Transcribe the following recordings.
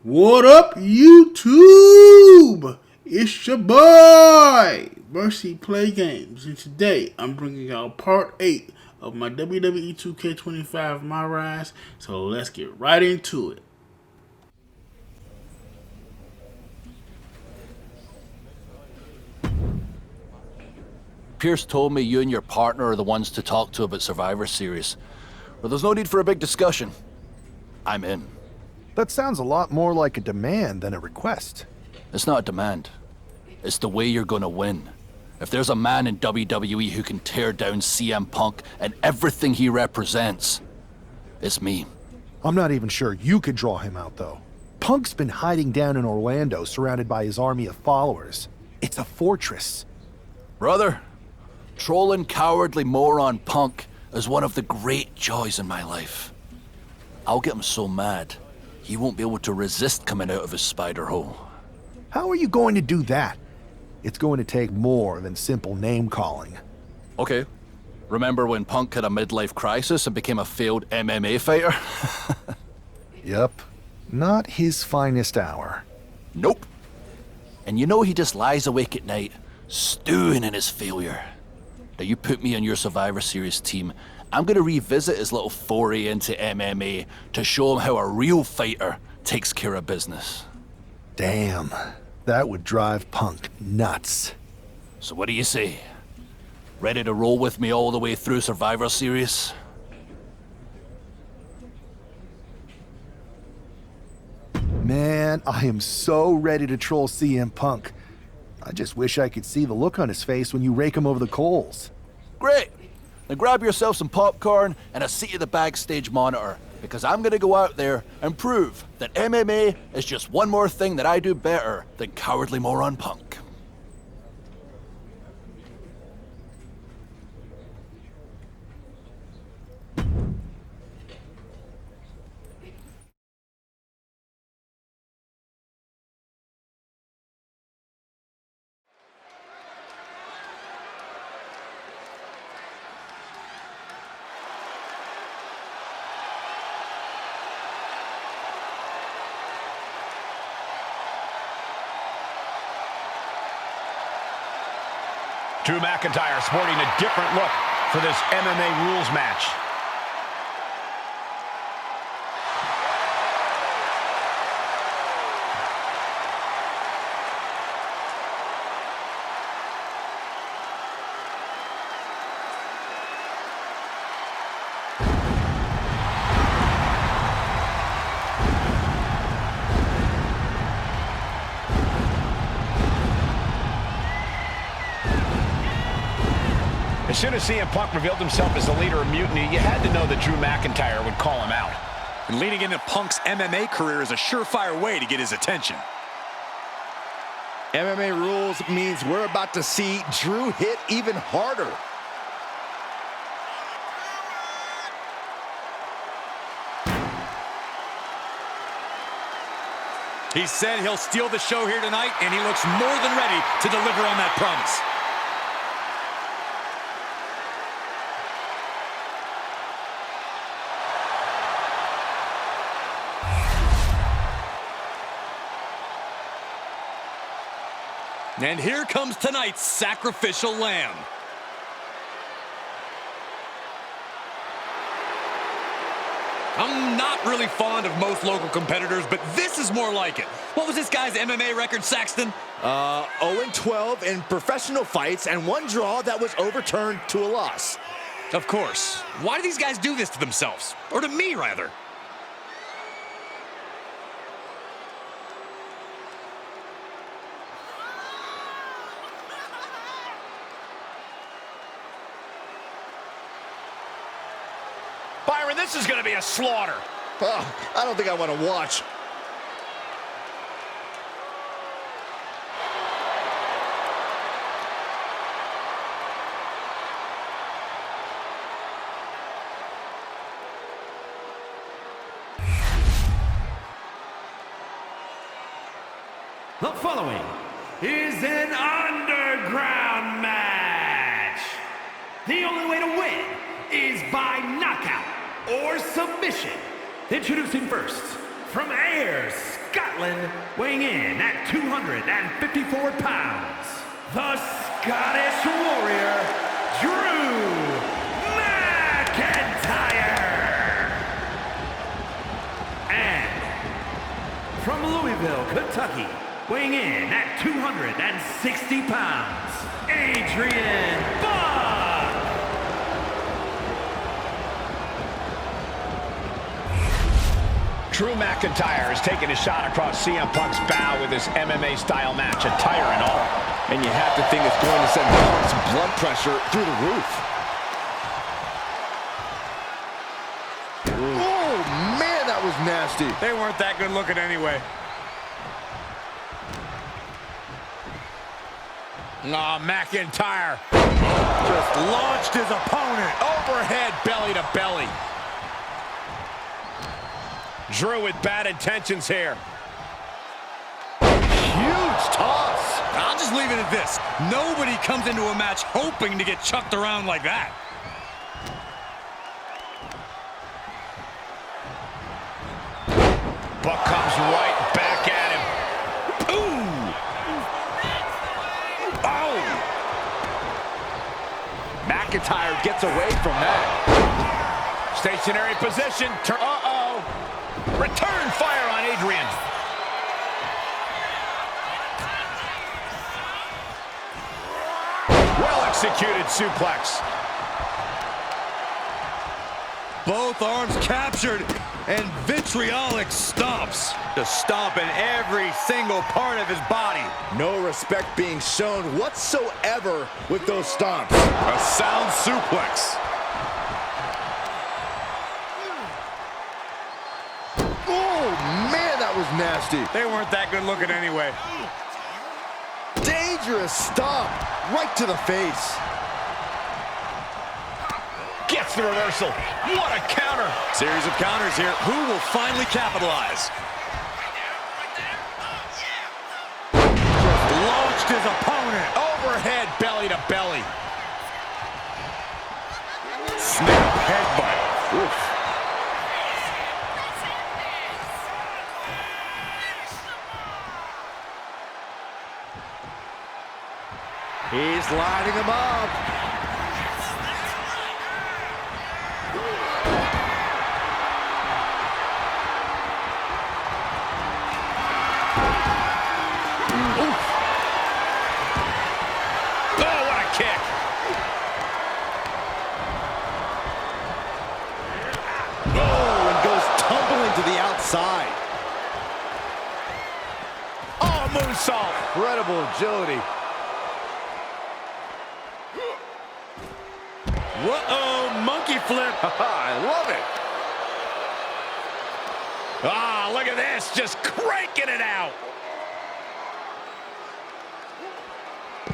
What up, YouTube? It's your boy, Mercy Play Games, and today I'm bringing out part 8 of my WWE2K25 Myrise, so let's get right into it. Pierce told me you and your partner are the ones to talk to about Survivor Series. But there's no need for a big discussion. I'm in. That sounds a lot more like a demand than a request. It's not a demand. It's the way you're gonna win. If there's a man in WWE who can tear down CM Punk and everything he represents, it's me. I'm not even sure you could draw him out, though. Punk's been hiding down in Orlando, surrounded by his army of followers. It's a fortress. Brother, trolling cowardly moron Punk is one of the great joys in my life. I'll get him so mad, he won't be able to resist coming out of his spider hole. How are you going to do that? It's going to take more than simple name-calling. Okay. Remember when Punk had a midlife crisis and became a failed MMA fighter? Yep. Not his finest hour. Nope. And you know he just lies awake at night, stewing in his failure. Now you put me on your Survivor Series team, I'm gonna revisit his little foray into MMA to show him how a real fighter takes care of business. Damn. That would drive Punk nuts. So what do you say? Ready to roll with me all the way through Survivor Series? Man, I am so ready to troll CM Punk. I just wish I could see the look on his face when you rake him over the coals. Great! Now grab yourself some popcorn and a seat at the backstage monitor, because I'm gonna go out there and prove that MMA is just one more thing that I do better than cowardly moron Punk. Drew McIntyre sporting a different look for this MMA rules match. As soon as CM Punk revealed himself as the leader of Mutiny, you had to know that Drew McIntyre would call him out. And leading into Punk's MMA career is a surefire way to get his attention. MMA rules means we're about to see Drew hit even harder. He said he'll steal the show here tonight, and he looks more than ready to deliver on that promise. And here comes tonight's sacrificial lamb. I'm not really fond of most local competitors, but this is more like it. What was this guy's MMA record, Saxton? 0-12 in professional fights and one draw that was overturned to a loss. Of course. Why do these guys do this to themselves? Or to me, rather? Byron, this is going to be a slaughter. Oh, I don't think I want to watch. The following is an underground match. The only way to win is by knockout or submission. Introducing first, from Ayr, Scotland, Scotland, weighing in at 254 pounds, the Scottish Warrior, Drew McIntyre. And from Louisville, Kentucky, weighing in at 260 pounds, Adrian Buck. Drew McIntyre is taking a shot across CM Punk's bow with his MMA-style match, attire and all. And you have to think it's going to send Punk's blood pressure through the roof. Oh, man, that was nasty. They weren't that good looking anyway. Oh, McIntyre Just launched his opponent. overhead belly to belly. Drew with bad intentions here. Huge toss. I'll just leave it at this. Nobody comes into a match hoping to get chucked around like that. Buck comes right back at him. Ooh! Oh! McIntyre gets away from that. Stationary position. Uh-oh. Return fire on Adrian. Well-executed suplex. Both arms captured and vitriolic stomps. Just stomping every single part of his body. No respect being shown whatsoever with those stomps. A sound suplex. Oh, man, that was nasty. They weren't that good looking anyway. Dangerous stomp right to the face. Gets the reversal. What a counter. Series of counters here. Who will finally capitalize? Just launched his opponent. Overhead belly to belly. Snap headbutt. Oof. He's lining him up. Oh, what a kick. Oh, and goes tumbling to the outside. Oh, moonsault. Incredible agility. Whoa, monkey flip. I love it. Ah, look at this. Just cranking it out.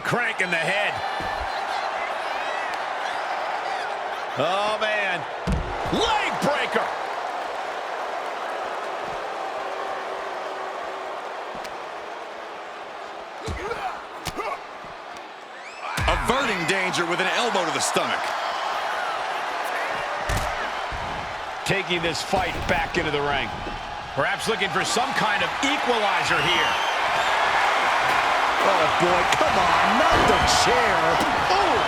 Cranking the head. Oh, man. Leg breaker. Averting danger with an elbow to the stomach. Taking this fight back into the ring. Perhaps looking for some kind of equalizer here. Oh, boy, come on, not the chair. Oh!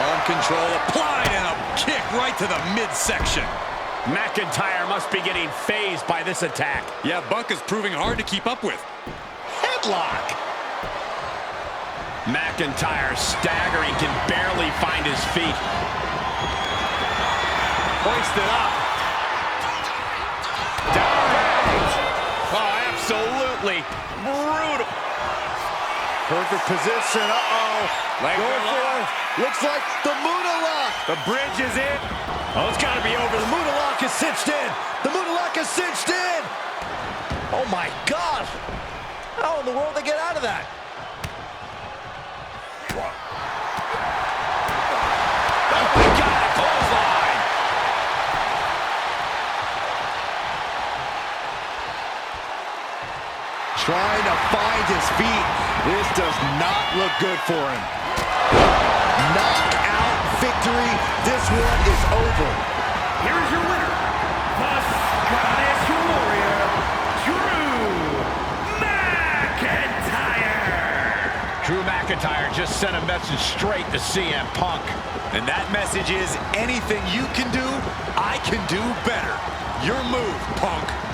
Arm control applied and a kick right to the midsection. McIntyre must be getting phased by this attack. Yeah, Buck is proving hard to keep up with. Headlock. McIntyre staggering, can barely find his feet. Hoisted up. Down. Oh, absolutely brutal. Perfect position. Uh-oh. Going for it. Looks like the Muta-lock. The bridge is in. Oh, it's got to be over. The Muta-lock is cinched in. The Muta-lock is cinched in. Oh, my God. How in the world did they get out of that? Oh, my God, a clothesline. Trying to find his feet. This does not look good for him. Knockout victory. This one is over. Here is your winner, the Scottish Warrior, just sent a message straight to CM Punk. And that message is, anything you can do, I can do better. Your move, Punk.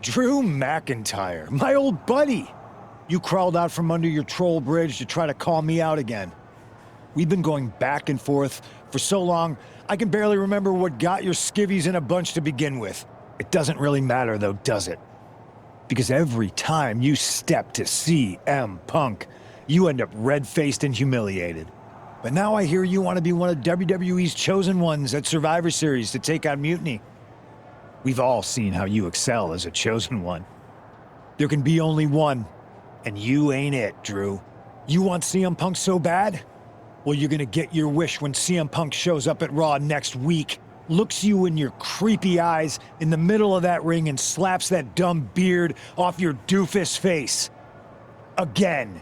Drew McIntyre, my old buddy. You crawled out from under your troll bridge to try to call me out again. We've been going back and forth for so long, I can barely remember what got your skivvies in a bunch to begin with. It doesn't really matter though, does it? Because every time you step to CM Punk, you end up red-faced and humiliated. But now I hear you want to be one of WWE's chosen ones at Survivor Series to take on Mutiny. We've all seen how you excel as a chosen one. There can be only one, and you ain't it, Drew. You want CM Punk so bad? Well, you're gonna get your wish when CM Punk shows up at Raw next week, looks you in your creepy eyes in the middle of that ring and slaps that dumb beard off your doofus face. Again.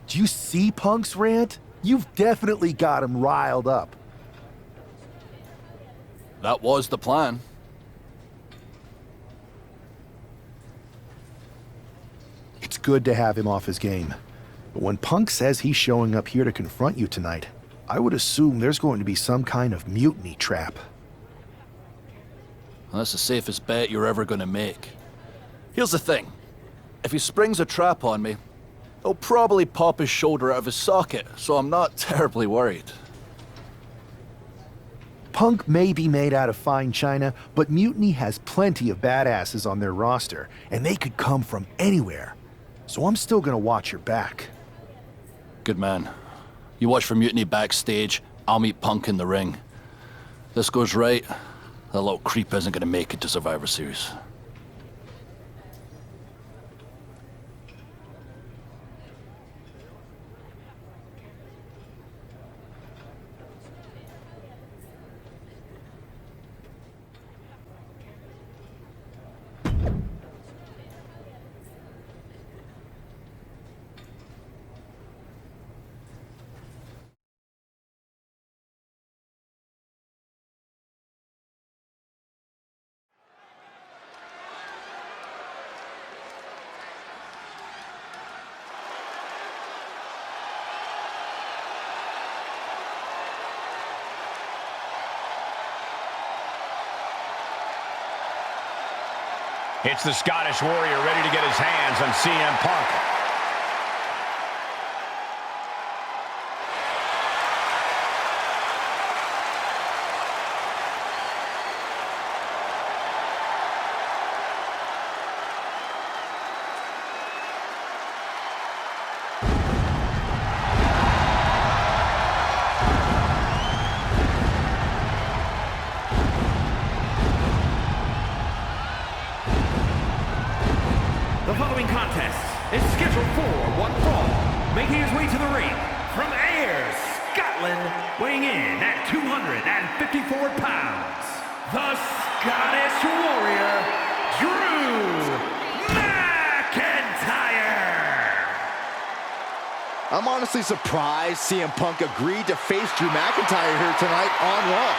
Do you see Punk's rant? You've definitely got him riled up. That was the plan. It's good to have him off his game. But when Punk says he's showing up here to confront you tonight, I would assume there's going to be some kind of mutiny trap. Well, that's the safest bet you're ever gonna make. Here's the thing. If he springs a trap on me, he'll probably pop his shoulder out of his socket, so I'm not terribly worried. Punk may be made out of fine china, but Mutiny has plenty of badasses on their roster, and they could come from anywhere. So I'm still gonna watch your back. Good man. You watch for Mutiny backstage, I'll meet Punk in the ring. This goes right, that little creep isn't gonna make it to Survivor Series. It's the Scottish Warrior ready to get his hands on CM Punk. The following contest is scheduled for one fall, making his way to the ring from Ayr, Scotland, weighing in at 254 pounds, the Scottish Warrior, Drew McIntyre. I'm honestly surprised CM Punk agreed to face Drew McIntyre here tonight on Raw.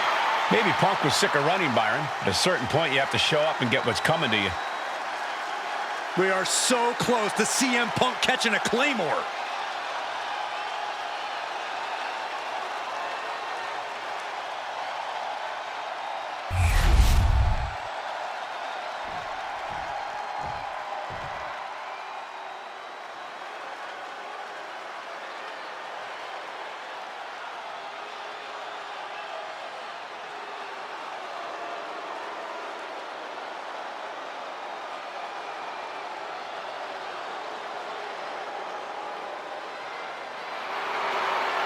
Maybe Punk was sick of running, Byron. At a certain point, you have to show up and get what's coming to you. We are so close to CM Punk catching a Claymore.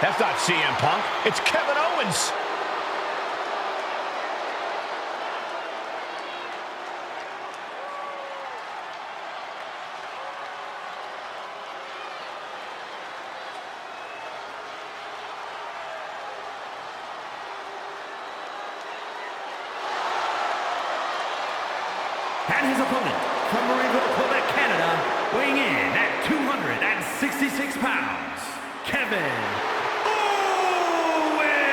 That's not CM Punk. It's Kevin Owens. And his opponent from Myrise, Quebec, Canada, weighing in at 266 pounds, Kevin Owens!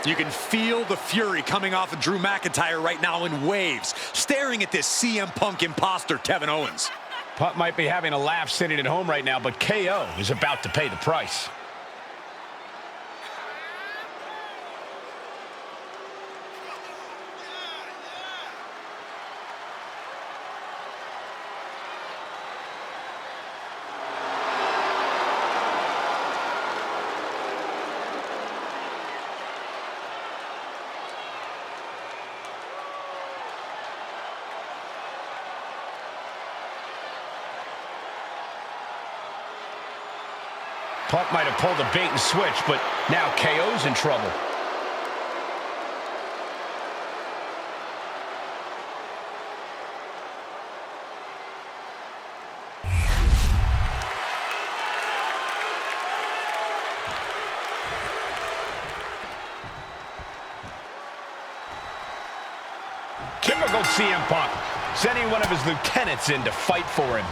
You can feel the fury coming off of Drew McIntyre right now in waves, staring at this CM Punk imposter, Kevin Owens. Punk might be having a laugh sitting at home right now, but KO is about to pay the price. Punk might have pulled a bait and switch, but now KO's in trouble. Typical CM Punk, sending one of his lieutenants in to fight for him.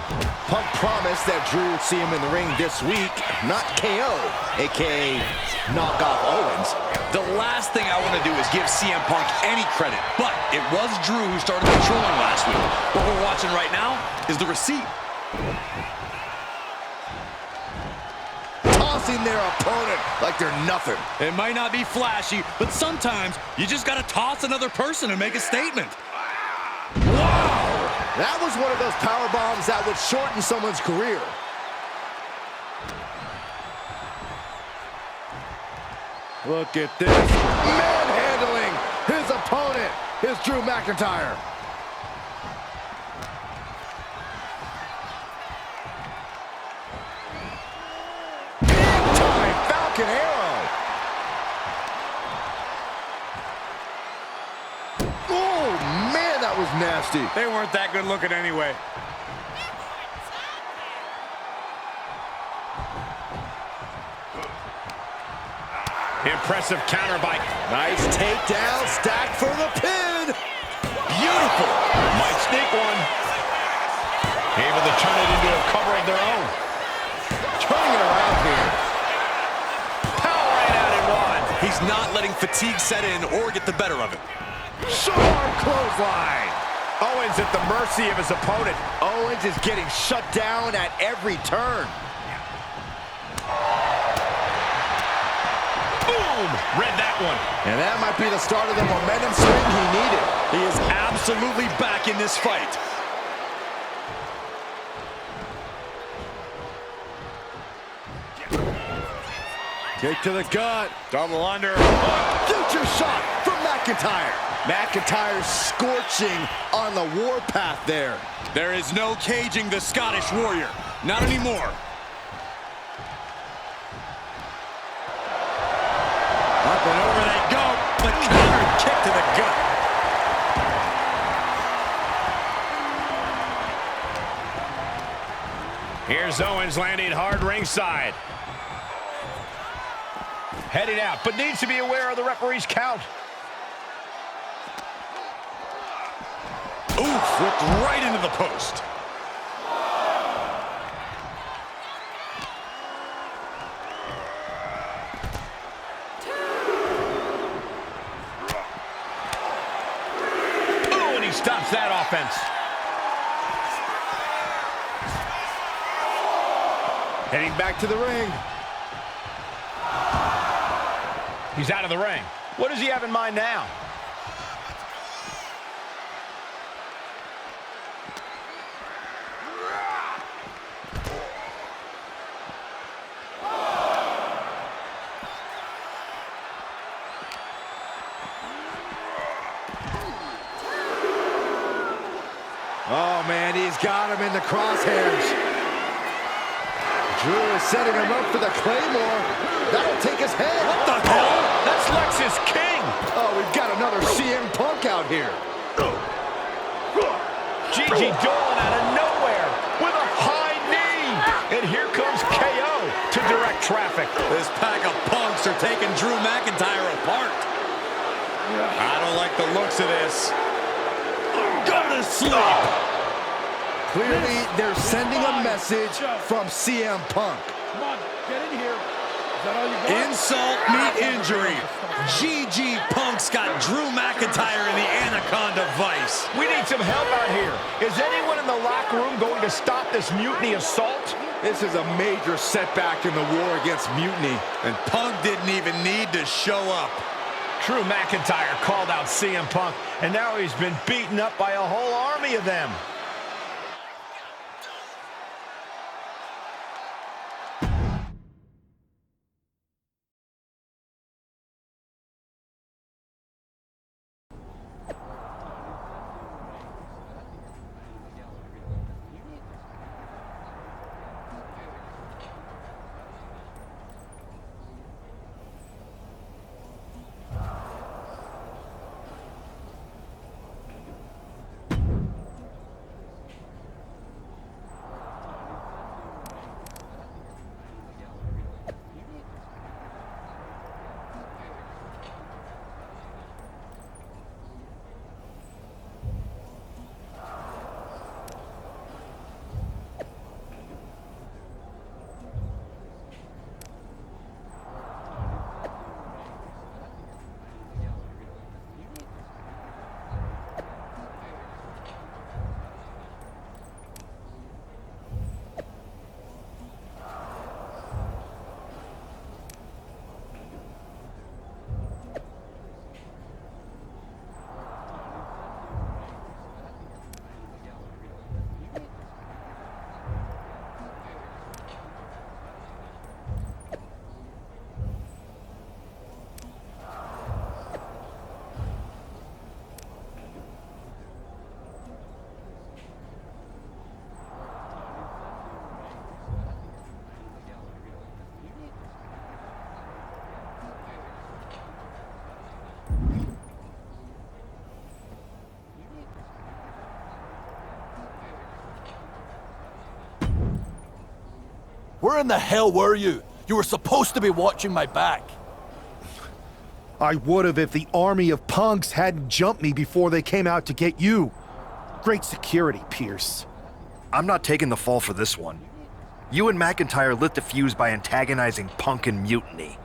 Punk promised that Drew would see him in the ring this week, not KO, a.k.a. knock off Owens. The last thing I want to do is give CM Punk any credit, but it was Drew who started the trolling last week. What we're watching right now is the receipt. Tossing their opponent like they're nothing. It might not be flashy, but sometimes you just got to toss another person and make a statement. Wow! That was one of those power bombs that would shorten someone's career. Look at this. Manhandling his opponent. Here's Drew McIntyre. Big time Falcon Arrow. Oh, man, that was nasty. They weren't that good looking anyway. Impressive counter by... Nice takedown, stacked for the pin. Beautiful. Might sneak one. Able to turn it into a cover of their own. Turning it around here. Power right out in one. He's not letting fatigue set in or get the better of it. Short clothesline. Owens at the mercy of his opponent. Owens is getting shut down at every turn. Boom! Read that one. And that might be the start of the momentum swing he needed. He is absolutely back in this fight. Kick to the gut. Double under. Future shot from McIntyre. McIntyre scorching on the warpath there. There is no caging the Scottish Warrior. Not anymore. Up and over they go. The counter kick to the gut. Here's Owens landing hard ringside. Heading out, but needs to be aware of the referee's count. Ooh, flipped right into the post. Oh, and he stops that offense. Heading back to the ring. He's out of the ring. What does he have in mind now? Oh, man, he's got him in the crosshairs. Drew is setting him up for the Claymore. That'll take his head. What the hell? That's Lex's King. Oh, we've got another CM Punk out here. Gigi Dolan out of nowhere with a high knee. And here comes KO to direct traffic. This pack of punks are taking Drew McIntyre apart. I don't like the looks of this. Go to sleep. Clearly, they're sending a message from CM Punk. Come on, get in here. Is that all you got? Insult meet injury. GG Punk's got Drew McIntyre in the Anaconda Vice. We need some help out here. Is anyone in the locker room going to stop this mutiny assault? This is a major setback in the war against Mutiny. And Punk didn't even need to show up. Drew McIntyre called out CM Punk, and now he's been beaten up by a whole army of them. Where in the hell were you? You were supposed to be watching my back. I would have if the army of punks hadn't jumped me before they came out to get you. Great security, Pierce. I'm not taking the fall for this one. You and McIntyre lit the fuse by antagonizing Punk and Mutiny.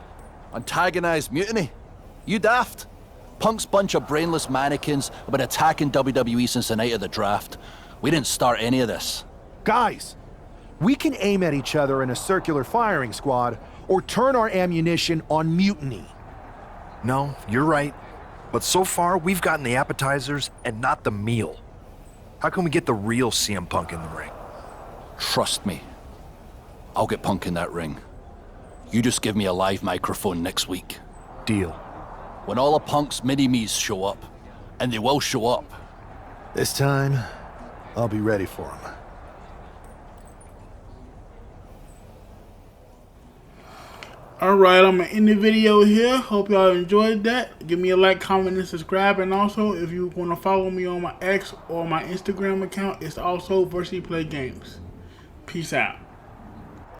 Antagonized Mutiny? You daft? Punk's bunch of brainless mannequins have been attacking WWE since the night of the draft. We didn't start any of this. Guys, we can aim at each other in a circular firing squad or turn our ammunition on Mutiny. No, you're right. But so far, we've gotten the appetizers and not the meal. How can we get the real CM Punk in the ring? Trust me. I'll get Punk in that ring. You just give me a live microphone next week. Deal. When all of Punk's mini-me's show up, and they will show up. This time, I'll be ready for him. Alright, I'm going to end the video here. Hope y'all enjoyed that. Give me a like, comment, and subscribe. And also, if you want to follow me on my X or my Instagram account, it's also VersyPlayGames. Peace out.